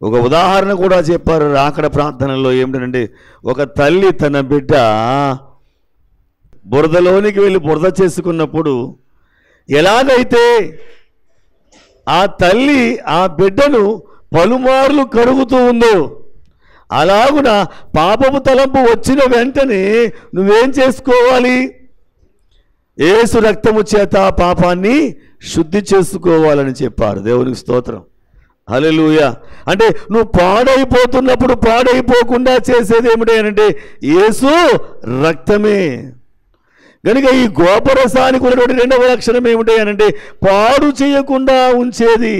ఒక ఉదాహరణ కూడా చెప్పారు రాకడ ప్రార్థనలో. ఏమిటంటే, ఒక తల్లి తన బిడ్డ బురదలోనికి వెళ్ళి బురద చేసుకున్నప్పుడు ఎలాగైతే ఆ తల్లి ఆ బిడ్డను పలుమార్లు కడుగుతూ ఉందో, అలాగున పాపపు తలంపు వచ్చిన వెంటనే నువ్వేం చేసుకోవాలి? యేసు రక్తము చేత పాపాన్ని శుద్ధి చేసుకోవాలని చెప్పారు. దేవునికి స్తోత్రం, హల్లెలూయా. అంటే నువ్వు పాడైపోతున్నప్పుడు పాడైపోకుండా చేసేది ఏమిటి అంటే యేసు రక్తమే. కనుక ఈ గోపరసానికి ఉన్నటువంటి రెండవ లక్షణం ఏమిటి అంటే పాడు చేయకుండా ఉంచేది.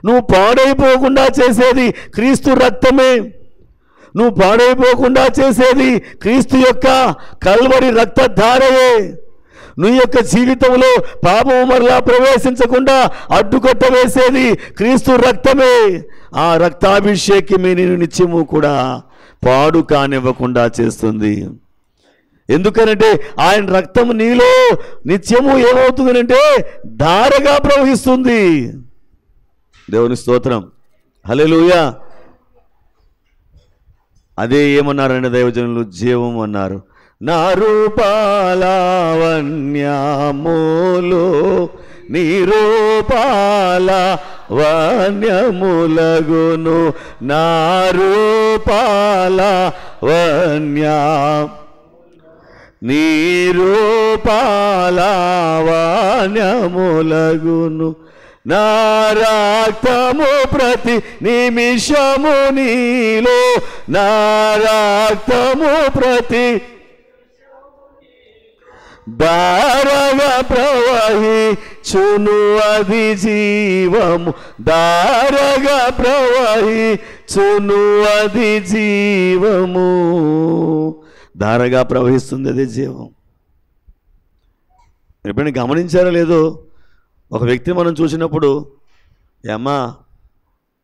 నువ్వు పాడైపోకుండా చేసేది క్రీస్తు రక్తమే. నువ్వు పాడైపోకుండా చేసేది క్రీస్తు యొక్క కల్వరి రక్తధారయే. నువ్వు యొక్క జీవితంలో పాపము మరలా ప్రవేశించకుండా అడ్డుకట్ట వేసేది క్రీస్తు రక్తమే. ఆ రక్తాభిషేకమే నేను నిత్యము కూడా పాడు కానివ్వకుండా చేస్తుంది. ఎందుకనంటే ఆయన రక్తం నీలో నిత్యము ఏమవుతుందంటే ధారగా ప్రవహిస్తుంది. దేవుని స్తోత్రం, హల్లెలూయా. అదే ఏమన్నారంటే దైవజనులు, జీవం అన్నారు. నా రూపాలవన్యములు నీ రూపాలవన్యములగును, నా రూపాలవన్య నీ రూపాలవన్యములగును, నా రక్తము ప్రతి నిమిషము నీలో, నా రక్తము ప్రతి ధారగా ప్రవహించును, అది జీవము ధారగా ప్రవహించును, అది జీవము. ధారగా ప్రవహిస్తుంది, అది జీవం. ఎప్పుడైనా గమనించారో లేదో, ఒక వ్యక్తిని మనం చూసినప్పుడు, అమ్మా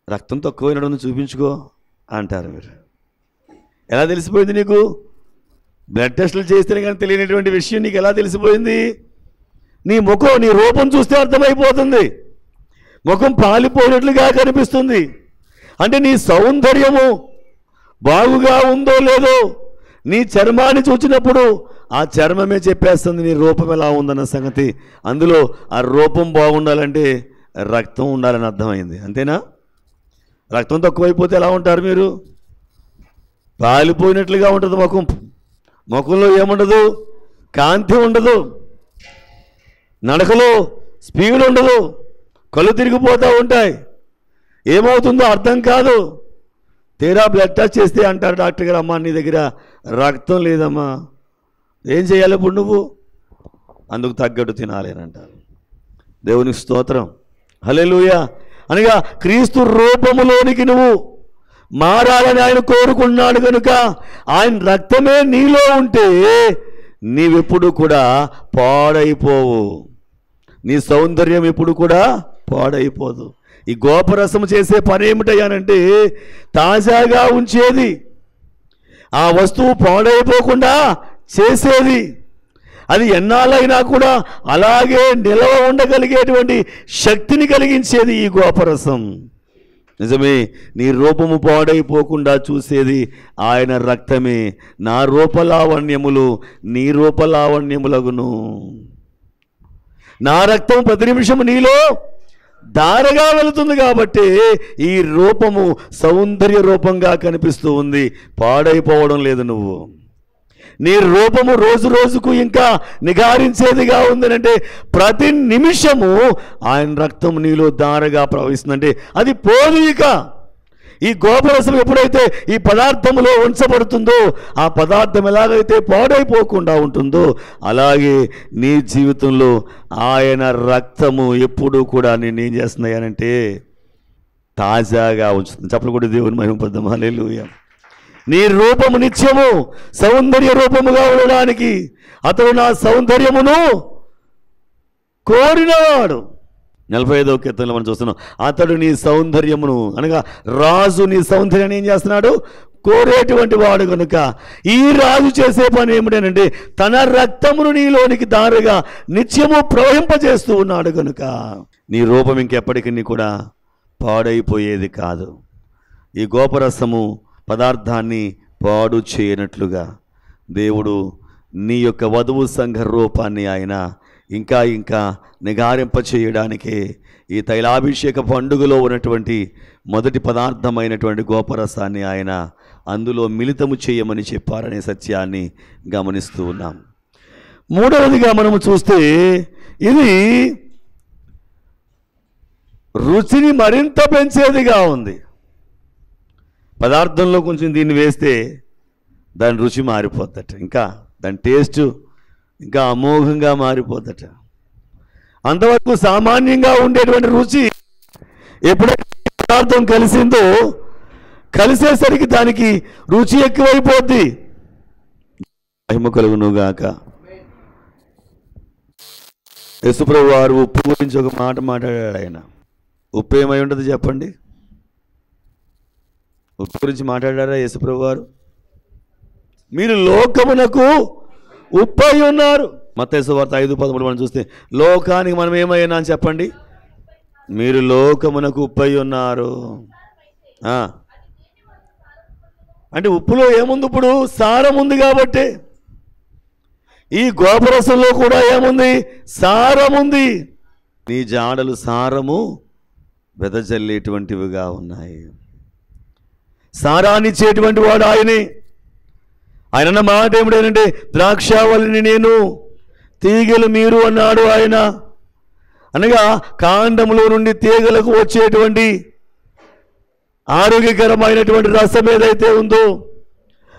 రక్తం తక్కువైనడు చూపించుకో అంటారు. మీరు ఎలా తెలిసిపోయింది నీకు? బ్లడ్ టెస్టులు చేస్తేనే కానీ తెలియనటువంటి విషయం నీకు ఎలా తెలిసిపోయింది? నీ ముఖం, నీ రూపం చూస్తే అర్థమైపోతుంది. ముఖం పాలిపోయినట్లుగా కనిపిస్తుంది. అంటే నీ సౌందర్యము బాగుగా ఉందో లేదో నీ చర్మాన్ని చూచినప్పుడు ఆ చర్మమే చెప్పేస్తుంది నీ రూపం ఎలా ఉందన్న సంగతి. అందులో ఆ రూపం బాగుండాలంటే రక్తం ఉండాలని అర్థమైంది. అంతేనా? రక్తం తక్కువైపోతే ఎలా ఉంటారు మీరు? పాలిపోయినట్లుగా ఉంటుంది ముఖం. ముఖంలో ఏముండదు? కాంతి ఉండదు, నడకలో స్పీడ్ ఉండదు, కళ్ళు తిరిగిపోతూ ఉంటాయి. ఏమవుతుందో అర్థం కాదు. తీరా బ్లడ్ టెస్ట్ చేస్తే అంటారు డాక్టర్ గారు, అమ్మా నీ దగ్గర రక్తం లేదమ్మా, ఏం చేయాలి ఇప్పుడు నువ్వు? అందుకు తగ్గట్టు తినాలి అని అంటారు. దేవునికి స్తోత్రం, హల్లెలూయా. అనగా క్రీస్తు రూపములోనికి నువ్వు మారాలని ఆయన కోరుకున్నాడు కనుక ఆయన రక్తమే నీలో ఉంటే నీవెప్పుడు కూడా పాడైపోవు. నీ సౌందర్యం ఎప్పుడు కూడా పాడైపోదు. ఈ గోపరసం చేసే పని ఏమిటయ్యానంటే తాజాగా ఉంచేది, ఆ వస్తువు పాడైపోకుండా చేసేది. అది ఎన్నాళ్ళైనా కూడా అలాగే నిలవ ఉండగలిగేటువంటి శక్తిని కలిగించేది ఈ గోపరసం. నిజమే, నీ రూపము పాడైపోకుండా చూసేది ఆయన రక్తమే. నా రూపలావణ్యములు నీ రూపలావణ్యములగును. నా రక్తం ప్రతి నిమిషము నీలో ధారగా వెళుతుంది కాబట్టి ఈ రూపము సౌందర్య రూపంగా కనిపిస్తూ ఉంది, పాడైపోవడం లేదు. నువ్వు నీ రూపము రోజు రోజుకు ఇంకా నిగారించేదిగా ఉందనంటే ప్రతి నిమిషము ఆయన రక్తం నీలో ధారగా ప్రవహిస్తుందంటే అది పోదు. ఇక ఈ గోపరసం ఎప్పుడైతే ఈ పదార్థములో ఉంచబడుతుందో ఆ పదార్థం ఎలాగైతే పాడైపోకుండా ఉంటుందో అలాగే నీ జీవితంలో ఆయన రక్తము ఎప్పుడూ కూడా నేను ఏం చేస్తున్నాయనంటే తాజాగా ఉంచుతుంది. చెప్పలు కూడా దేవుని మహిమపడదాం. హల్లెలూయా. నీ రూపము నిత్యము సౌందర్య రూపముగా ఉండడానికి అతడు నా సౌందర్యమును కోరినవాడు. 45వ కీర్తనలో మనం చూస్తున్నాం, అతడు నీ సౌందర్యమును అనగా రాజు నీ సౌందర్యాన్ని ఏం చేస్తున్నాడు? కోరేటువంటి వాడు కనుక ఈ రాజు చేసే పని ఏమిటంటే తన రక్తమును నీలోనికి దారుగా నిత్యము ప్రవహింపజేస్తూ ఉన్నాడు కనుక నీ రూపం ఇంకెప్పటికీ కూడా పాడైపోయేది కాదు. ఈ గోపరసము పదార్థాన్ని పాడు చేయనట్లుగా దేవుడు నీ యొక్క వధువు సంఘ రూపాన్ని ఆయన ఇంకా ఇంకా నిగారింప చేయడానికే ఈ తైలాభిషేక పండుగలో ఉన్నటువంటి మొదటి పదార్థమైనటువంటి గోపరసాన్ని ఆయన అందులో మిళితము చేయమని చెప్పారనే సత్యాన్ని గమనిస్తూ ఉన్నాం. మూడవదిగా మనము చూస్తే ఇది రుచిని మరింత పెంచేదిగా ఉంది. పదార్థంలో కొంచెం దీన్ని వేస్తే దాని రుచి మారిపోద్దట, ఇంకా దాని టేస్ట్ ఇంకా అమోఘంగా మారిపోద్దట. అంతవరకు సామాన్యంగా ఉండేటువంటి రుచి ఎప్పుడైతే పదార్థం కలిసిందో కలిసేసరికి దానికి రుచి ఎక్కువైపోద్ది. మహిమ కలుగునుగాక. యేసుప్రభు వారు ఉప్పు గురించి ఒక మాట మాట్లాడాడు. ఆయన ఉప్పు ఏమై ఉంటుంది చెప్పండి? ఉప్పు గురించి మాట్లాడారా యేసుప్రభు వారు? మీరు లోకమునకు ఉప్పు అయి ఉన్నారు. మత్తయి సువార్త 5:13 మనం చూస్తే లోకానికి మనం ఏమైనా అని చెప్పండి? మీరు లోకమునకు ఉప్పు అయి ఉన్నారు. అంటే ఉప్పులో ఏముంది? ఇప్పుడు సారం ఉంది. కాబట్టి ఈ గోపరసంలో కూడా ఏముంది? సారం ఉంది. నీ జాడలు సారము వెదజల్లేటువంటివిగా ఉన్నాయి. సారాన్ని ఇచ్చేటువంటి వాడు ఆయనే. ఆయన మాట ఏమిటంటే ద్రాక్షావళిని నేను, తీగలు మీరు అన్నాడు ఆయన. అనగా కాండంలో నుండి తీగలకు వచ్చేటువంటి ఆరోగ్యకరమైనటువంటి రసం ఏదైతే ఉందో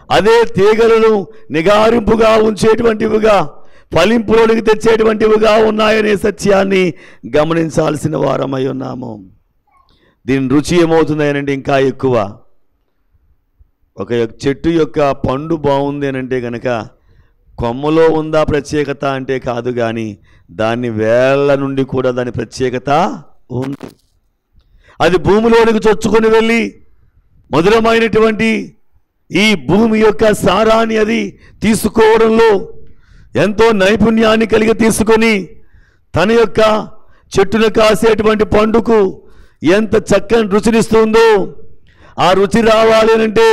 అదే తీగలను నిగారింపుగా ఉంచేటువంటివిగా, ఫలింపులోనికి తెచ్చేటువంటివిగా ఉన్నాయనే సత్యాన్ని గమనించాల్సిన వారమై ఉన్నాము. దీని రుచి ఏమవుతుందనంటే ఇంకా ఎక్కువ. ఒక చెట్టు యొక్క పండు బాగుంది అని అంటే కనుక కొమ్మలో ఉందా ప్రత్యేకత అంటే కాదు, కానీ దాన్ని వేళ్ళ నుండి కూడా దాని ప్రత్యేకత ఉంది. అది భూమిలోనికి చొచ్చుకొని వెళ్ళి మధురమైనటువంటి ఈ భూమి యొక్క సారాన్ని అది తీసుకోవడంలో ఎంతో నైపుణ్యాన్ని కలిగి తీసుకొని తన యొక్క చెట్టును కాసేటువంటి పండుకు ఎంత చక్కని రుచినిస్తుందో, ఆ రుచి రావాలి అంటే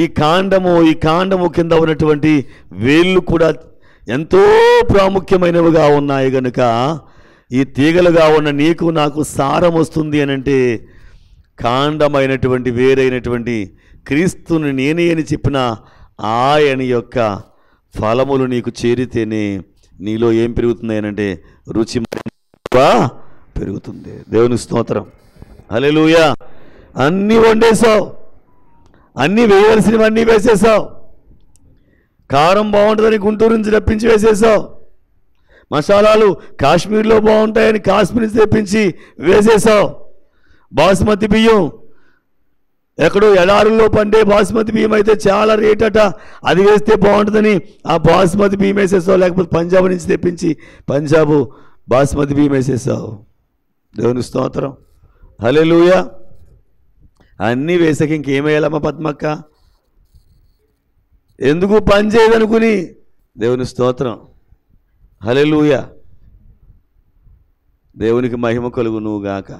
ఈ కాండము కింద ఉన్నటువంటి వేళ్ళు కూడా ఎంతో ప్రాముఖ్యమైనవిగా ఉన్నాయి. కనుక ఈ తీగలుగా ఉన్న నీకు నాకు సారం వస్తుంది అని అంటే కాండమైనటువంటి వేరైనటువంటి క్రీస్తుని నేనే అని చెప్పిన ఆయన యొక్క ఫలములు నీకు చేరితేనే నీలో ఏం పెరుగుతుంది అని అంటే రుచి పెరుగుతుంది. దేవుని స్తోత్రం. హల్లెలూయా. అన్నీ వండేసావు, అన్నీ వేయవలసినవన్నీ వేసేసావు. కారం బాగుంటుందని గుంటూరు నుంచి రప్పించి వేసేసావు. మసాలాలు కాశ్మీర్లో బాగుంటాయని కాశ్మీర్ నుంచి తెప్పించి వేసేసావు. బాస్మతి బియ్యం ఎక్కడో ఎడారుల్లో పండే బాస్మతి బియ్యం అయితే చాలా రేట్ అట, అది వేస్తే బాగుంటుందని ఆ బాస్మతి బియ్యం వేసేసావు. లేకపోతే పంజాబ్ నుంచి తెప్పించి పంజాబ్ బాస్మతి బియ్యం వేసేసావు. దేవుని స్తోత్రం. హల్లెలూయా. అన్నీ వేసాక ఇంకేమేయాలమ్మా పద్మక్క? ఎందుకు పని చేయదనుకుని. దేవుని స్తోత్రం. హల్లెలూయా. దేవునికి మహిమ కలుగునుగాక.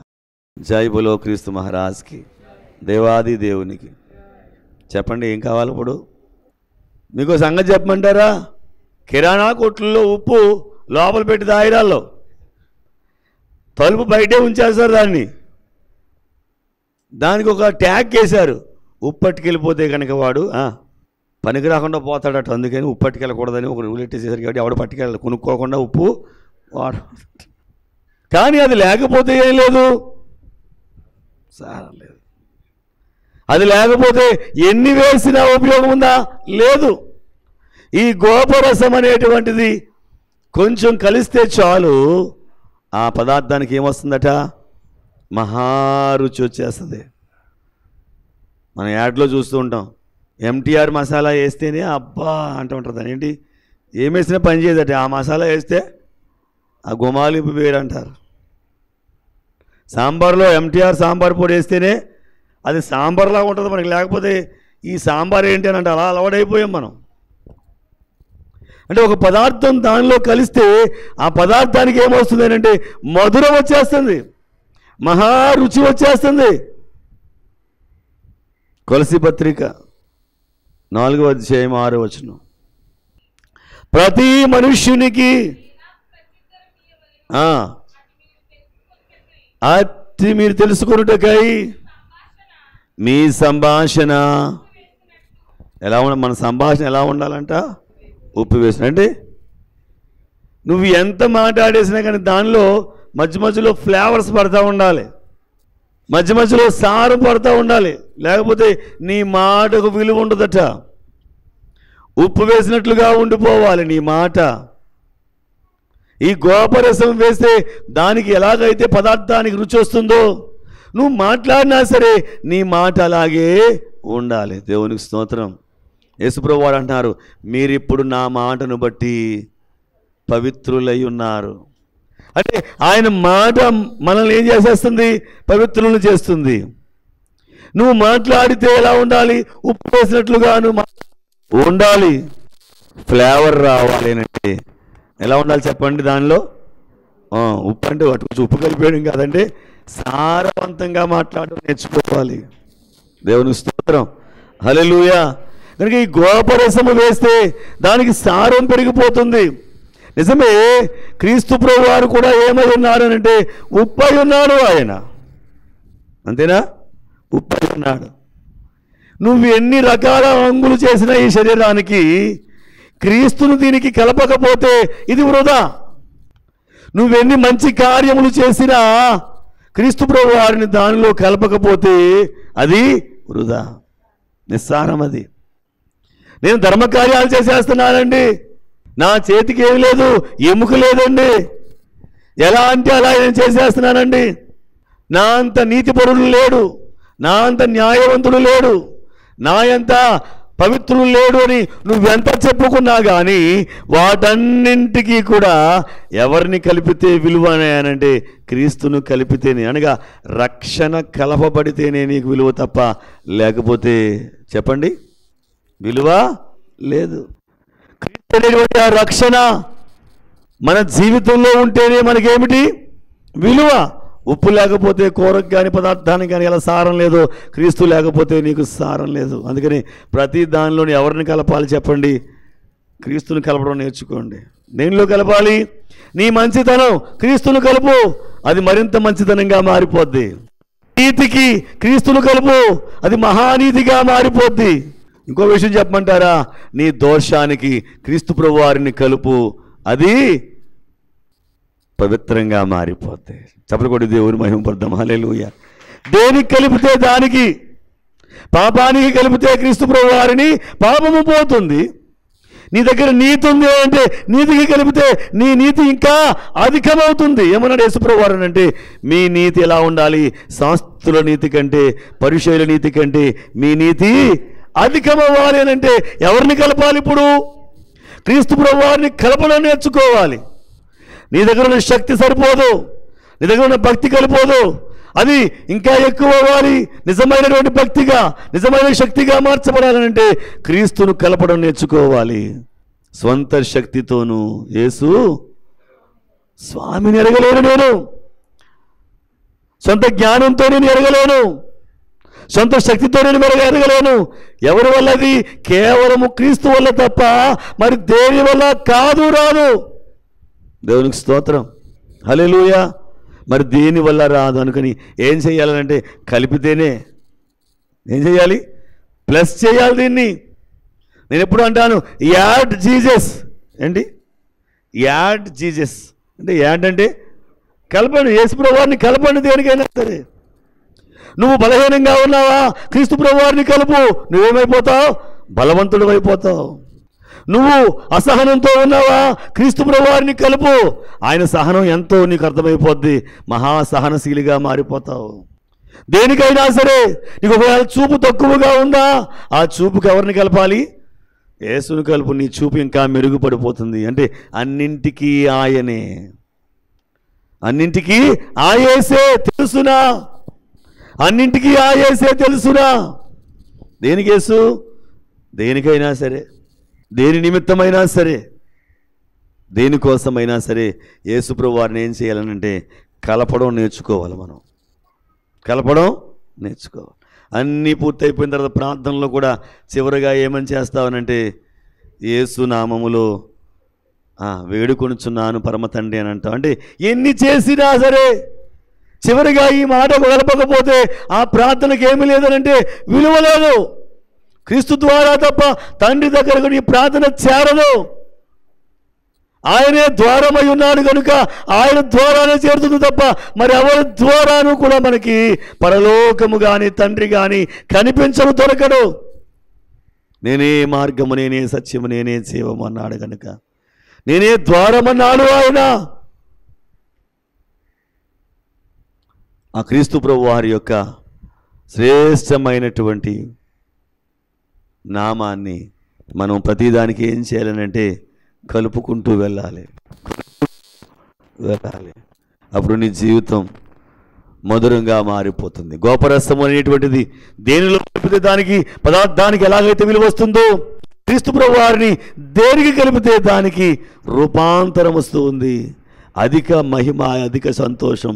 జై బోలో క్రీస్తు మహారాజ్కి, దేవాది దేవునికి. చెప్పండి ఏం కావాలి ఇప్పుడు? మీకు సంగతి చెప్పమంటారా? కిరాణా కొట్లలో ఉప్పు లోపల పెట్టి దాయిరాల్లో తలుపు బయటే ఉంచేస్తారు. దానికి ఒక ట్యాగ్ వేశారు. ఉప్పు పట్టుకెళ్ళిపోతే కనుక వాడు పనికి రాకుండా పోతాడట. అందుకని ఉప్పు పట్టుకెళ్ళకూడదని ఒక రూల్ ఎట్టేసేసరికి కాబట్టి ఎవడు పట్టుకెళ్ళాలి, కొనుక్కోకుండా ఉప్పు వాడు. కానీ అది లేకపోతే ఏం లేదు, సారం లేదు. అది లేకపోతే ఎన్ని వేసినా ఉపయోగం ఉందా? లేదు. ఈ గోపరసం అనేటువంటిది కొంచెం కలిస్తే చాలు ఆ పదార్థానికి ఏమొస్తుందట? మహారుచి వచ్చేస్తుంది. మనం యాడ్లో చూస్తూ ఉంటాం, ఎంటీఆర్ మసాలా వేస్తేనే అబ్బా అంటూ ఉంటుంది. ఏంటి ఏం వేసినా పని చేయదట. ఆ మసాలా వేస్తే ఆ గుమాలింపు వేరు అంటారు. సాంబార్లో ఎంటీఆర్ సాంబార్ పొడి వేస్తేనే అది సాంబార్లా ఉంటుంది మనకి. లేకపోతే ఈ సాంబార్ ఏంటి అని అంటే అలా అలవాటైపోయాం మనం. అంటే ఒక పదార్థం దానిలో కలిస్తే ఆ పదార్థానికి ఏమొస్తుంది అంటే మధురం వచ్చేస్తుంది, మహారుచి వచ్చేస్తుంది. కొలసీ పత్రిక 4వ అధ్యాయం 6వ వచనం. ప్రతి మనుష్యునికి అతి మీరు తెలుసుకొనుటకై మీ సంభాషణ ఎలా మన సంభాషణ ఎలా ఉండాలంట? ఉప్పు వేసిన. అంటే నువ్వు ఎంత మాట్లాడేసినా కానీ దానిలో మధ్య మధ్యలో ఫ్లేవర్స్ పడతా ఉండాలి, మధ్య మధ్యలో సారం పడతా ఉండాలి, లేకపోతే నీ మాటకు విలువ ఉండదట. ఉప్పు వేసినట్లుగా ఉండిపోవాలి నీ మాట. ఈ గోపరసం వేస్తే దానికి ఎలాగైతే పదార్థానికి రుచి వస్తుందో నువ్వు మాట్లాడినా సరే నీ మాట అలాగే ఉండాలి. దేవునికి స్తోత్రం. యేసుప్రభువు వారు అంటున్నారు, మీరిప్పుడు నా మాటను బట్టి పవిత్రులై ఉన్నారు. అంటే ఆయన మాట మనల్ని ఏం చేసేస్తుంది? పవిత్రులను చేస్తుంది. నువ్వు మాట్లాడితే ఎలా ఉండాలి? ఉప్పు వేసినట్లుగా నువ్వు ఉండాలి. ఫ్లేవర్ రావాలి అంటే ఎలా ఉండాలి చెప్పండి? దానిలో ఉప్పు అంటే కొంచెం ఉప్పు కలిపేయడం కాదంటే సారవంతంగా మాట్లాడడం నేర్చుకోవాలి. దేవునికి స్తోత్రం. హల్లెలూయా. కనుక ఈ గోపరసము వేస్తే దానికి సారం పెరిగిపోతుంది. నిజమే, క్రీస్తు ప్రభువు వారు కూడా ఏమై ఉన్నారు అంటే ఉప్పై ఉన్నాడు ఆయన. అంతేనా? ఉప్పై ఉన్నాడు. నువ్వు ఎన్ని రకాల అంగులు చేసినా ఈ శరీరానికి క్రీస్తును దీనికి కలపకపోతే ఇది వృధా. నువ్వెన్ని మంచి కార్యములు చేసినా క్రీస్తు ప్రభువు వారిని దానిలో కలపకపోతే అది వృధా, నిస్సారం. అది నేను ధర్మకార్యాలు చేసేస్తున్నానండి, నా చేతికి ఏమి లేదు, ఎముక లేదండి, ఎలా అంటే అలా నేను చేసేస్తున్నానండి, నా అంత నీతిపరుడు లేడు, నా అంత న్యాయవంతుడు లేడు, నా అంత పవిత్రులు లేడు అని నువ్వెంత చెప్పుకున్నా కానీ వాటన్నింటికీ కూడా ఎవరిని కలిపితే విలువ అనంటే క్రీస్తును కలిపితేనే, అనగా రక్షణ కలపబడితేనే నీకు విలువ తప్ప లేకపోతే చెప్పండి విలువ లేదు. క్రీస్తు అనేటువంటి ఆ రక్షణ మన జీవితంలో ఉంటేనే మనకేమిటి విలువ. ఉప్పు లేకపోతే కూరకు కానీ పదార్థానికి కానీ ఎలా సారం లేదు, క్రీస్తు లేకపోతే నీకు సారం లేదు. అందుకని ప్రతి దానిలోని ఎవరిని కలపాలి చెప్పండి? క్రీస్తుని కలపడం నేర్చుకోండి. దేనిలో కలపాలి? నీ మంచితనం క్రీస్తును కలుపు, అది మరింత మంచితనంగా మారిపోద్ది. నీతికి క్రీస్తును కలుపు, అది మహానీతిగా మారిపోద్ది. ఇంకో విషయం చెప్పమంటారా? నీ దోషానికి క్రీస్తు ప్రభు వారిని కలుపు, అది పవిత్రంగా మారిపోద్ది. చెప్పకూడదు, దేవుని మహిమపడదాం. హల్లెలూయా. దేనికి కలిపితే దానికి, పాపానికి కలిపితే క్రీస్తు ప్రభు వారిని పాపము పోతుంది. నీ దగ్గర నీతి ఉంది అంటే నీతికి కలిపితే నీ నీతి ఇంకా అధికమవుతుంది. ఏమన్నాడు యేసుప్రభు వారు అంటే, మీ నీతి ఎలా ఉండాలి? శాస్త్రుల నీతి కంటే, పరిసయ్యుల నీతి కంటే మీ నీతి అధికమవ్వాలి అని అంటే ఎవరిని కలపాలి? ఇప్పుడు క్రీస్తు ప్రభు వారిని కలపడం నేర్చుకోవాలి. నీ దగ్గర ఉన్న శక్తి సరిపోదు, నీ దగ్గర ఉన్న భక్తి కలిపోదు, అది ఇంకా ఎక్కువ అవ్వాలి. నిజమైనటువంటి భక్తిగా, నిజమైన శక్తిగా మార్చబడాలంటే క్రీస్తును కలపడం నేర్చుకోవాలి. స్వంత శక్తితోనూ యేసు స్వామిని ఎరగలేను, నేను సొంత జ్ఞానంతో నేను ఎరగలేను, సొంత శక్తితో నేను ఎరగలేను. ఎవరి వల్ల? అది కేవలము క్రీస్తు వల్ల తప్ప మరి దేని వల్ల కాదు, రాదు. దేవునికి స్తోత్రం. హల్లెలూయా. మరి దేని వల్ల రాదు అనుకుని ఏం చేయాలంటే కలిపితేనే. ఏం చేయాలి? ప్లస్ చేయాలి దీన్ని. నేను ఎప్పుడు అంటాను యాడ్ జీసస్. ఏంటి యాడ్ జీసస్ అంటే? యాడ్ అంటే కలపండి, యేసు ప్రభు వారిని కలపండి దేనికైనా సరే. నువ్వు బలహీనంగా ఉన్నావా? క్రీస్తు ప్రభు వారిని కలుపు, నువ్వేమైపోతావు? బలవంతుడు అయిపోతావు. నువ్వు అసహనంతో ఉన్నావా? క్రీస్తు ప్రభు వారిని కలుపు, ఆయన సహనం ఎంతో నీకు అర్థమైపోద్ది, మహాసహనశీలిగా మారిపోతావు. దేనికైనా సరే నీకు ఒకవేళ చూపు తక్కువగా ఉందా, ఆ చూపుకి ఎవరిని కలపాలి? యేసుని కలుపు, నీ చూపు ఇంకా మెరుగుపడిపోతుంది. అంటే అన్నింటికీ ఆయనే, అన్నింటికీ ఆయేసే తెలుసునా? అన్నింటికీ ఆయేసే తెలుసునా? దేనికి యేసు? దేనికైనా సరే, దేని నిమిత్తమైనా సరే, దేనికోసమైనా సరే యేసు ప్రభు వారిని ఏం చేయాలనంటే కలపడం నేర్చుకోవాలి. మనం కలపడం నేర్చుకోవాలి. అన్నీ పూర్తయిపోయిన తర్వాత ప్రార్థనలో కూడా చివరిగా ఏమని చేస్తావనంటే యేసు నామములో వేడుకొనుచున్నాను పరమ తండ్రి అని అంటావు. అంటే ఎన్ని చేసినా సరే చివరిగా ఈ మాట గడపకపోతే ఆ ప్రార్థనకి ఏమీ లేదనంటే విలువ లేదు. క్రీస్తు ద్వారా తప్ప తండ్రి దగ్గరకు ఈ ప్రార్థన చేరదు. ఆయనే ద్వారమై ఉన్నాడు కనుక ఆయన ద్వారానే చేరుతుంది తప్ప మరి ఎవరి ద్వారాను కూడా మనకి పరలోకము కానీ తండ్రి కానీ కనిపించను, దొరకడు. నేనే మార్గము, నేనే సత్యము, నేనే జీవము అన్నాడు కనుక నేనే ద్వారమన్నాడు ఆయన. ఆ క్రీస్తు ప్రభు వారి యొక్క శ్రేష్టమైనటువంటి నామాన్ని మనం ప్రతిదానికి ఏం చేయాలనంటే కలుపుకుంటూ వెళ్ళాలి. అప్పుడు నీ జీవితం మధురంగా మారిపోతుంది. గోపరసము అనేటువంటిది దేనిలో కలిపితే దానికి పదార్థానికి ఎలాగైతే విలువ వస్తుందో క్రీస్తు ప్రభు వారిని దేనికి కలిపితే దానికి రూపాంతరం వస్తూ ఉంది. అధిక మహిమ, అధిక సంతోషం,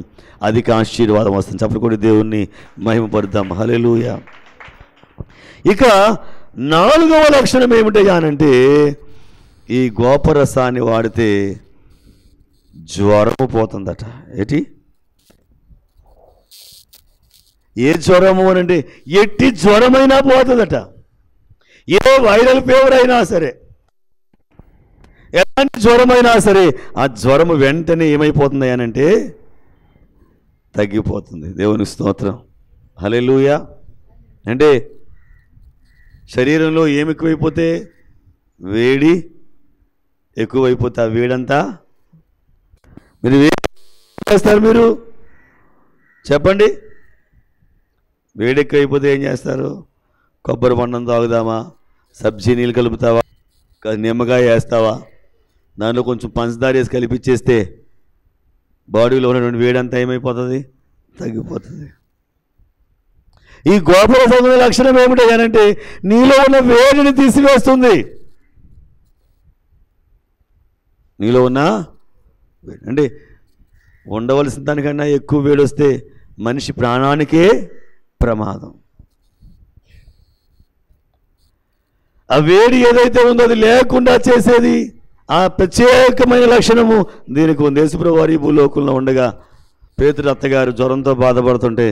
అధిక ఆశీర్వాదం వస్తుంది. అప్పుడు కూడా దేవుణ్ణి మహిమపడదాం. హల్లెలూయా. ఇక 4వ లక్షణం ఏమిటంటే ఈ గోపరసాన్ని వాడితే జ్వరము పోతుందట. ఏంటి? ఏ జ్వరము అనంటే ఎట్టి జ్వరమైనా పోతుందట. ఏ వైరల్ ఫీవర్ అయినా సరే, ఎలాంటి జ్వరమైనా సరే ఆ జ్వరము వెంటనే ఏమైపోతుంది అనంటే తగ్గిపోతుంది. దేవుని స్తోత్రం. హల్లెలూయా. అంటే శరీరంలో ఏమి ఎక్కువైపోతే వేడి ఎక్కువైపోతే ఆ వేడంతా మీరు చేస్తారు. మీరు చెప్పండి, వేడి ఎక్కువైపోతే ఏం చేస్తారు? కొబ్బరి బొండం తాగుదామా, సబ్జీ నీళ్ళు కలుపుతావా, నిమ్మకాయ వేస్తావా, దాంట్లో కొంచెం పంచదార వేసి కలిపిచ్చేస్తే బాడీలో ఉన్నటువంటి వేడంతా ఏమైపోతుంది? తగ్గిపోతుంది. ఈ గోపరసం లక్షణం ఏమిటంటే నీలో ఉన్న వేడిని తీసివేస్తుంది. నీలో ఉన్న అంటే ఉండవలసిన దానికన్నా ఎక్కువ వేడి వస్తే మనిషి ప్రాణానికే ప్రమాదం. ఆ వేడి ఏదైతే ఉందో అది లేకుండా చేసేది ఆ ప్రత్యేకమైన లక్షణము దీనికి ఉంది. యేసుప్రభువు వారి భూలోకంలో ఉండగా పేతురు అత్తగారు జ్వరంతో బాధపడుతుంటే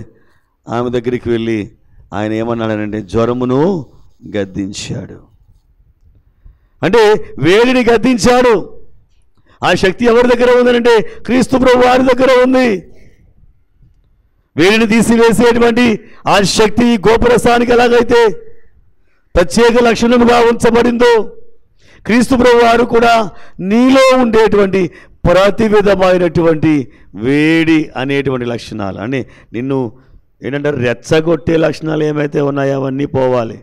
ఆమె దగ్గరికి వెళ్ళి ఆయన ఏమన్నాడనంటే జ్వరమును గద్దించాడు. అంటే వేడిని గద్దించాడు. ఆ శక్తి ఎవరి దగ్గర ఉందనంటే క్రీస్తు ప్రభు వారి దగ్గర ఉంది. వేడిని తీసివేసేటువంటి ఆ శక్తి గోపరసానికి ఎలాగైతే ప్రత్యేక లక్షణముగా ఉంచబడిందో క్రీస్తు ప్రభు వారు కూడా నీలో ఉండేటువంటి ప్రతి విధమైనటువంటి వేడి అనేటువంటి లక్షణాలు అంటే నిన్ను ఏంటంటే రెచ్చగొట్టే లక్షణాలు ఏమైతే ఉన్నాయో అవన్నీ పోవాలి.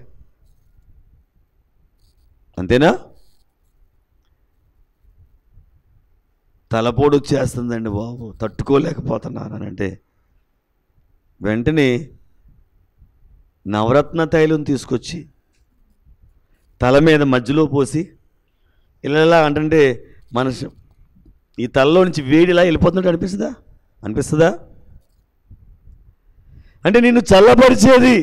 అంతేనా? తలపోడు వచ్చేస్తుందండి బాబు, తట్టుకోలేకపోతున్నాను అని అంటే వెంటనే నవరత్న తైలం తీసుకొచ్చి తల మీద మధ్యలో పోసి ఇలా అంటే మన ఈ తలలో నుంచి వేడిలా వెళ్ళిపోతున్నట్టు అనిపిస్తుందా? అంటే నిన్ను చల్లపరిచేది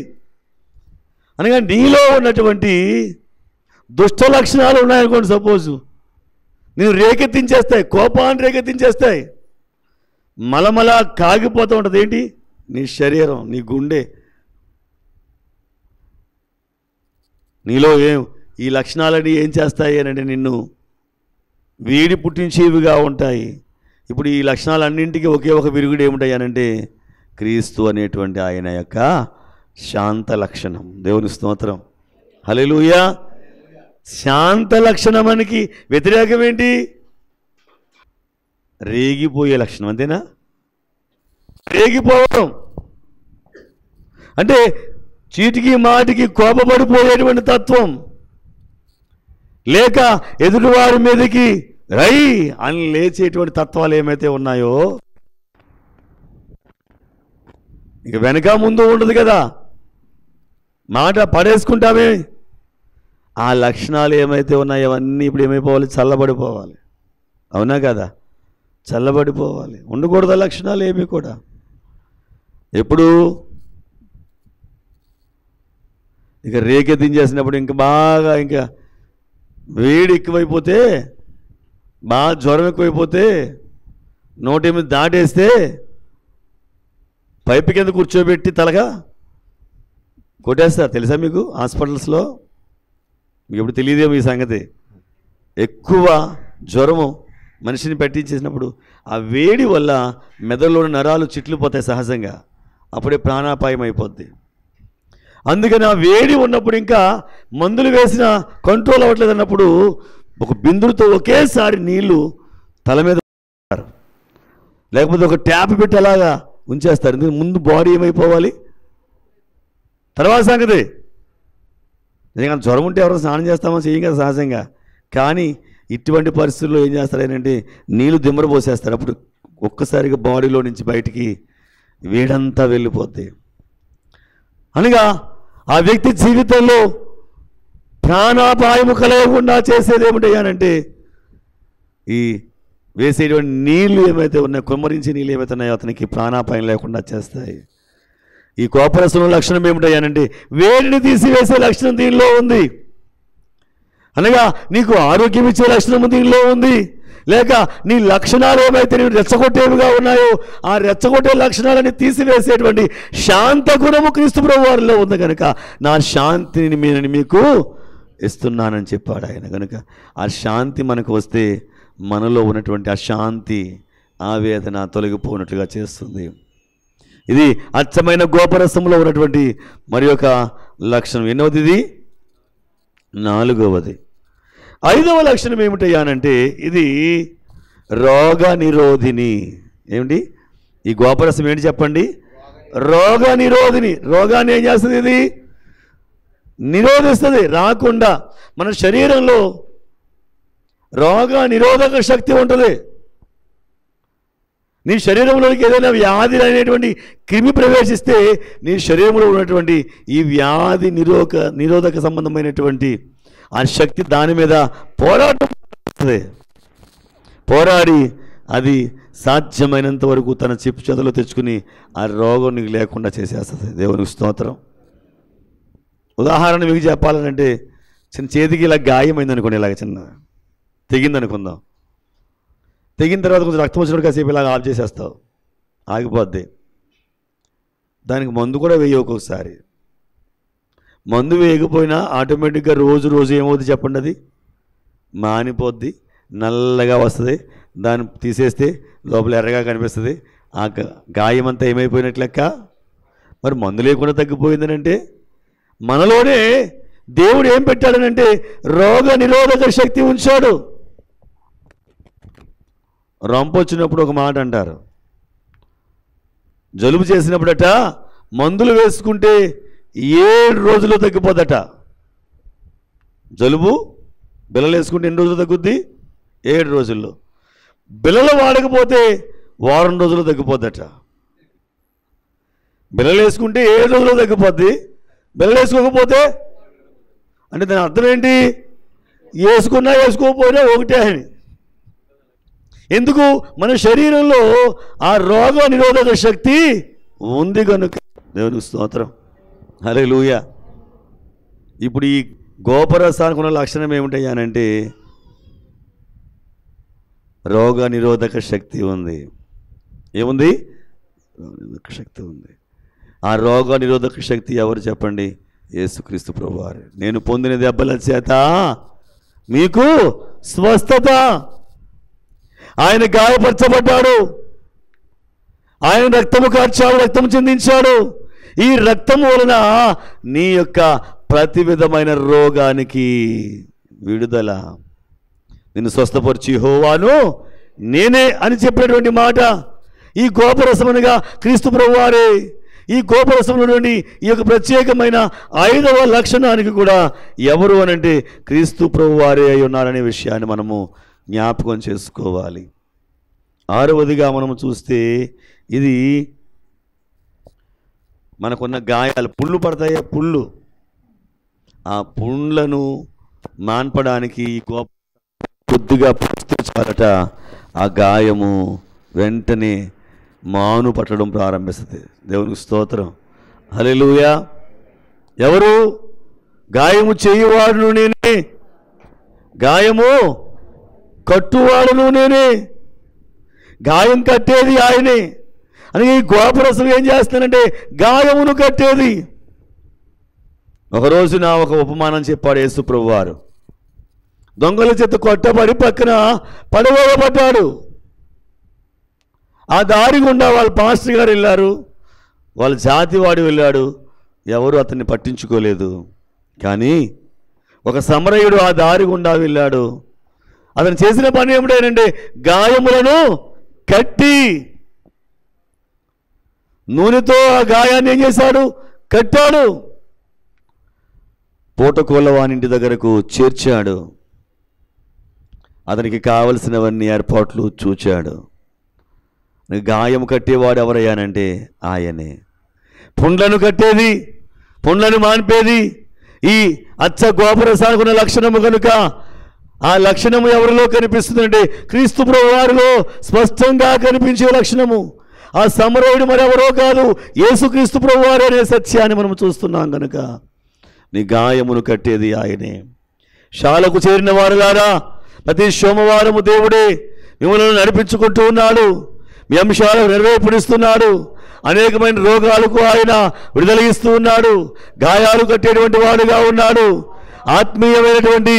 అనగా నీలో ఉన్నటువంటి దుష్ట లక్షణాలు ఉన్నాయనుకోండి. సపోజు నేను రేకెత్తించేస్తాయి, కోపాన్ని రేకెత్తించేస్తాయి, మలమల కాగిపోతూ ఉంటుంది. ఏంటి? నీ శరీరం, నీ గుండె. నీలో ఈ లక్షణాలన్నీ ఏం చేస్తాయి అని నిన్ను వేడి పుట్టించేవిగా ఉంటాయి. ఇప్పుడు ఈ లక్షణాలన్నింటికీ ఒకే ఒక విరుగుడు ఏముంటాయి అనంటే క్రీస్తు అనేటువంటి ఆయన యొక్క శాంత లక్షణం. దేవుని స్తోత్రం. హల్లెలూయా. శాంత లక్షణానికి వ్యతిరేకం ఏంటి? రేగిపోయే లక్షణం. అంతేనా? రేగిపోవడం అంటే చీటికి మాటికి కోపపడిపోయేటువంటి తత్వం, లేక ఎదుటివారి మీదకి రై అని లేచేటువంటి తత్వాలు ఏమైతే ఉన్నాయో ఇక వెనక ముందు ఉండదు కదా, మాట పడేసుకుంటామే. ఆ లక్షణాలు ఏమైతే ఉన్నాయో అవన్నీ ఇప్పుడు ఏమైపోవాలి? చల్లబడిపోవాలి. అవునా కదా? చల్లబడిపోవాలి. ఉండకూడదు లక్షణాలు ఏమి కూడా. ఎప్పుడు ఇక రేకెత్తించేసినప్పుడు ఇంకా బాగా ఇంకా వేడి ఎక్కువైపోతే, బాగా జ్వరం ఎక్కువైపోతే, నోటేమి దాటేస్తే పైపు కింద కూర్చోబెట్టి తలగా కొట్టేస్తారు. తెలుసా మీకు? హాస్పిటల్స్లో మీకు ఎప్పుడు తెలియదేమో ఈ సంగతి. ఎక్కువ జ్వరము మనిషిని పెట్టించేసినప్పుడు ఆ వేడి వల్ల మెదడులోని నరాలు చిట్లిపోతాయి సహజంగా, అప్పుడే ప్రాణాపాయం అయిపోద్ది. అందుకని ఆ వేడి ఉన్నప్పుడు ఇంకా మందులు వేసిన కంట్రోల్ అవ్వట్లేదు అన్నప్పుడు ఒక బిందుతో ఒకేసారి నీళ్లు తల మీద, లేకపోతే ఒక ట్యాప్ పెట్టి అలాగా ఉంచేస్తారు. ఎందుకంటే ముందు బాడీ ఏమైపోవాలి, తర్వాత సంగతి. నిజంగా జ్వరం ఉంటే ఎవరైనా స్నానం చేస్తామో చేయం కదా సహజంగా. కానీ ఇటువంటి పరిస్థితుల్లో ఏం చేస్తారంటే నీళ్లు దిమ్మర పోసేస్తారు. అప్పుడు ఒక్కసారిగా బాడీలో నుంచి బయటికి వేడంతా వెళ్ళిపోద్ది. అనగా ఆ వ్యక్తి జీవితంలో ప్రాణాపాయము కలగకుండా చేసేది ఏమిటయ్యానంటే ఈ వేసేటువంటి నీళ్ళు ఏమైతే ఉన్నాయో, కుమ్మరించే నీళ్ళు ఏమైతే ఉన్నాయో అతనికి ప్రాణాపాయం లేకుండా చేస్తాయి. ఈ కోపరసంలో లక్షణం ఏమిటయ్యానంటే వేడిని తీసివేసే లక్షణం దీనిలో ఉంది. అనగా నీకు ఆరోగ్యం ఇచ్చే లక్షణము దీనిలో ఉంది. లేక నీ లక్షణాలు ఏమైతే నీవు రెచ్చగొట్టేవిగా ఉన్నాయో ఆ రెచ్చగొట్టే లక్షణాలని తీసివేసేటువంటి శాంత గుణము క్రీస్తు ప్రభువు వారిలో ఉంది కనుక నా శాంతిని నేను మీకు ఇస్తున్నానని చెప్పాడు ఆయన. కనుక ఆ శాంతి మనకు వస్తే మనలో ఉన్నటువంటి అశాంతి, ఆవేదన తొలగిపోయినట్లుగా చేస్తుంది. ఇది అచ్చమైన గోపరసంలో ఉన్నటువంటి మరి ఒక లక్షణం. ఎన్నవది? ఇది 4వది. 5వ లక్షణం ఏమిటయ్యానంటే ఇది రోగ నిరోధిని. ఏమిటి ఈ గోపరసం? ఏంటి చెప్పండి? రోగ నిరోధిని. రోగాన్ని ఏం చేస్తుంది? ఇది నిరోధిస్తుంది, రాకుండా. మన శరీరంలో రోగ నిరోధక శక్తి ఉంటుంది. నీ శరీరంలోకి ఏదైనా వ్యాధి అనేటువంటి క్రిమి ప్రవేశిస్తే నీ శరీరంలో ఉన్నటువంటి ఈ వ్యాధి నిరోధక సంబంధమైనటువంటి ఆ శక్తి దాని మీద పోరాడి అది సాధ్యమైనంత వరకు తన చెప్పు చేతిలో తెచ్చుకుని ఆ రోగం నీకు లేకుండా చేసేస్తుంది. దేవునికి స్తోత్రం. ఉదాహరణ మీకు చెప్పాలంటే చిన్న చేతికి ఇలా గాయమైంది అనుకోండి, ఇలాగ చిన్న తెగింది అనుకుందాం. తెగిన తర్వాత కొంచెం రక్తం వచ్చినప్పుడు కాసేపు ఇలాగ ఆఫ్ చేసేస్తావు, ఆగిపోద్ది. దానికి మందు కూడా వేయ. ఒక్కొక్కసారి మందు వేయకపోయినా ఆటోమేటిక్గా రోజు ఏమవుతుంది చెప్పండి? అది మానిపోద్ది, నల్లగా వస్తుంది. దాన్ని తీసేస్తే లోపల ఎర్రగా కనిపిస్తుంది. ఆ గాయం అంతా ఏమైపోయినట్లు లెక్క. మరి మందు లేకుండా తగ్గిపోయిందనంటే మనలోనే దేవుడు ఏం పెట్టాడనంటే రోగ నిరోధక శక్తి ఉంచాడు. రంపు వచ్చినప్పుడు ఒక మాట అంటారు, జలుబు చేసినప్పుడట మందులు వేసుకుంటే 7 రోజుల్లో తగ్గిపోదట. జలుబు బిళ్ళలు వేసుకుంటే ఎన్ని రోజులు తగ్గుద్ది? 7 రోజుల్లో. బిళ్ళలు వాడకపోతే వారం రోజుల్లో తగ్గిపోద్దట. బిళ్ళలు వేసుకుంటే 7 రోజుల్లో తగ్గిపోద్ది, బిళ్ళలు వేసుకోకపోతే అంటే దాని అర్థం ఏంటి? వేసుకున్నా వేసుకోకపోయినా ఒకటే అని. ఎందుకు? మన శరీరంలో ఆ రోగ నిరోధక శక్తి ఉంది కనుక. దేవునికి స్తోత్రం, హల్లెలూయా. ఇప్పుడు ఈ గోపరసానికి ఉన్న లక్షణం ఏమిటయ్యానంటే రోగ నిరోధక శక్తి ఉంది. ఏముంది? నిరోధక శక్తి ఉంది. ఆ రోగ నిరోధక శక్తి ఎవరు చెప్పండి? యేసుక్రీస్తు ప్రభువారు. నేను పొందిన దెబ్బల చేత మీకు స్వస్థత. ఆయన గాయపరచబడ్డాడు, ఆయన రక్తము కార్చాడు, రక్తము చిందించాడు. ఈ రక్తము వలన నీ యొక్క ప్రతి విధమైన రోగానికి విడుదల. నిన్ను స్వస్థపరిచి యెహోవాను నేనే అని చెప్పినటువంటి మాట ఈ గోపరసమునిగా క్రీస్తు ప్రభువారే. ఈ గోపరసంలో నుండి ఈ యొక్క ప్రత్యేకమైన 5వ లక్షణానికి కూడా ఎవరు అనంటే క్రీస్తు ప్రభువారే అయి ఉన్నారనే విషయాన్ని మనము జ్ఞాపకం చేసుకోవాలి. 6వదిగా మనము చూస్తే ఇది మనకున్న గాయాలు, పుళ్ళు పడతాయి. పుళ్ళు, ఆ పుండ్లను మాన్పడానికి కొద్దిగా పూస్తే చాలట ఆ గాయము వెంటనే మాను పట్టడం ప్రారంభిస్తుంది. దేవునికి స్తోత్రం, హల్లెలూయా. ఎవరు? గాయము చేయువాడును నేనే, గాయము కట్టువాడును నేనే, గాయం కట్టేది ఆయనే అని ఈ గోపరసం ఏం చేస్తానంటే గాయమును కట్టేది. ఒకరోజు ఒక ఉపమానం చెప్పాడు యేసు ప్రభువారు. దొంగల చేత కొట్టబడి పక్కన పడవేయబడ్డాడు. ఆ దారి గుండా వాళ్ళ పాస్టర్ గారు వెళ్ళారు, వాళ్ళ జాతివాడు వెళ్ళాడు, ఎవరు అతన్ని పట్టించుకోలేదు. కానీ ఒక సమరయుడు ఆ దారి గుండా వెళ్ళాడు. అతను చేసిన పని ఏమిటంటే గాయములను కట్టి, నూనెతో ఆ గాయాన్ని ఏం చేశాడు? కట్టాడు. పూటకోళ్ళ వానింటి దగ్గరకు చేర్చాడు. అతనికి కావలసినవన్నీ ఏర్పాట్లు చూచాడు. గాయం కట్టేవాడు ఎవరయ్యానంటే ఆయనే. పుండ్లను కట్టేది, పుండ్లను మాన్పేది ఈ అచ్చ గోపరసానికి ఉన్న లక్షణము కనుక ఆ లక్షణము ఎవరిలో కనిపిస్తుందంటే క్రీస్తు ప్రభువారిలో స్పష్టంగా కనిపించే లక్షణము. ఆ సమరయుడు మరెవరో కాదు, యేసుక్రీస్తు ప్రభువారు అనే సత్యాన్ని మనం చూస్తున్నాం కనుక నీ గాయమును కట్టేది ఆయనే. శాలకు చేరిన వారులారా, ప్రతి సోమవారము దేవుడే మిమ్మల్ని నడిపించుకుంటూ ఉన్నాడు, మీ అంశాలను నెరవేర్పడిస్తున్నాడు. అనేకమైన రోగాలకు ఆయన విడుదల ఇస్తూ ఉన్నాడు. గాయాలు కట్టేటువంటి వాడుగా ఉన్నాడు. ఆత్మీయమైనటువంటి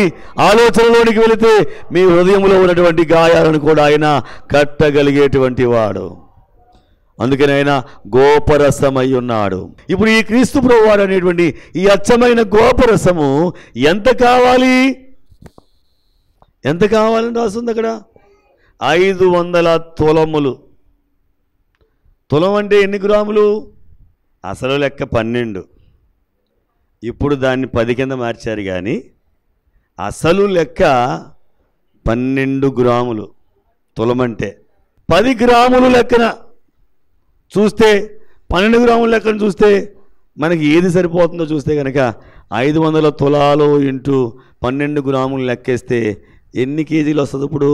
ఆలోచనలోనికి వెళితే మీ హృదయంలో ఉన్నటువంటి గాయాలను కూడా ఆయన కట్టగలిగేటువంటి వాడు. అందుకని ఆయన గోపరసమై ఉన్నాడు. ఇప్పుడు ఈ క్రీస్తు ప్రభువారు అనేటువంటి ఈ అచ్చమైన గోపరసము ఎంత కావాలి? ఎంత కావాలని రాస్తుంది అక్కడ? 500 తులములు. తులం అంటే ఎన్ని గ్రాములు? అసలు లెక్క 12. ఇప్పుడు దాన్ని 10 కింద మార్చారు. కానీ అసలు లెక్క 12 గ్రాములు తులం అంటే. 10 గ్రాములు లెక్కన చూస్తే, 12 గ్రాముల లెక్కన చూస్తే మనకి ఏది సరిపోతుందో చూస్తే కనుక 500 తులాలు ఇంటూ 12 గ్రాములు లెక్కేస్తే ఎన్ని కేజీలు వస్తుంది? ఇప్పుడు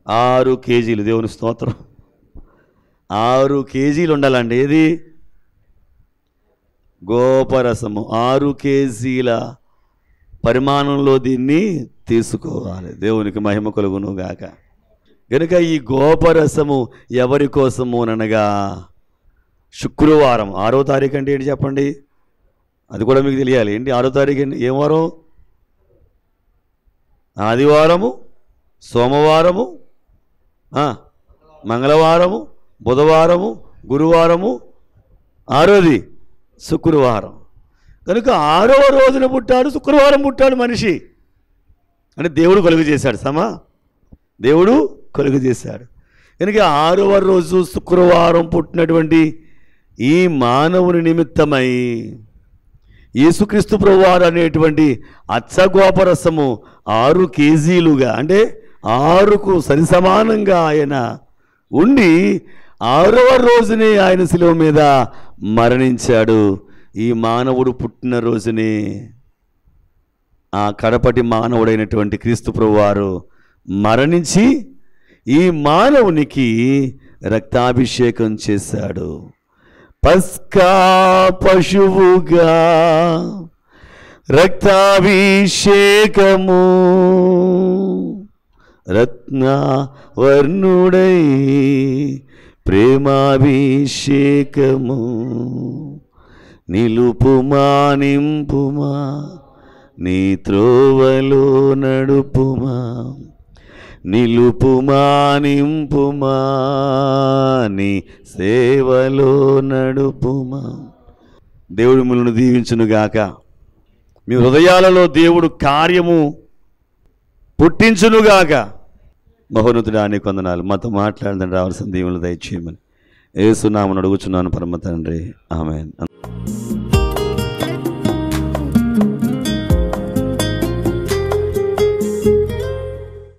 6 కేజీలు. దేవుని స్తోత్రం. 6 కేజీలు ఉండాలండి. ఏది? గోపరసము. 6 కేజీల పరిమాణంలో దీన్ని తీసుకోవాలి. దేవునికి మహిమ కలుగును గాక. కనుక ఈ గోపరసము ఎవరి కోసము అనగా శుక్రవారం 6వ తారీఖు అంటే ఏంటి చెప్పండి? అది కూడా మీకు తెలియాలి. ఏంటి 6వ తారీఖు? ఏం వారం? ఆదివారము, సోమవారము, మంగళవారము, బుధవారము, గురువారము, 6వది శుక్రవారం. కనుక 6వ రోజున పుట్టాడు, శుక్రవారం పుట్టాడు మనిషి. అంటే దేవుడు కలుగు చేశాడు. దేవుడు కలుగు చేశాడు. కనుక 6వ రోజు శుక్రవారం పుట్టినటువంటి ఈ మానవుని నిమిత్తమై యేసుక్రీస్తు ప్రభువారు అనేటువంటి అచ్చగోపరసము 6 కేజీలుగా, అంటే 6కు సరిసమానంగా ఆయన ఉండి 6వ రోజునే ఆయన శిలువ మీద మరణించాడు. ఈ మానవుడు పుట్టిన రోజునే ఆ కడపటి మానవుడైనటువంటి క్రీస్తు ప్రభువారు మరణించి ఈ మానవునికి రక్తాభిషేకం చేశాడు. పస్కా పశువుగా రక్తాభిషేకము, రత్నవర్ణుడై ప్రేమాభిషేకము, నిలుపుమా నింపుమా నీ త్రోవలో నడుపుమా, నిలుపుమా నింపుమా నీ సేవలో నడుపుమా. దేవుడు మిమ్మల్ని దీవించునుగాక. మీ హృదయాలలో దేవుడు కార్యము పుట్టించునుగాక. మహోన్నతుడా నీకు వందనాలు. మాతో మాట్లాడదని రావాల్సిన దీవులు దయచేయమని యేసు నామమున అడుగుచున్నాను పరమ తండ్రి. ఆమేన్.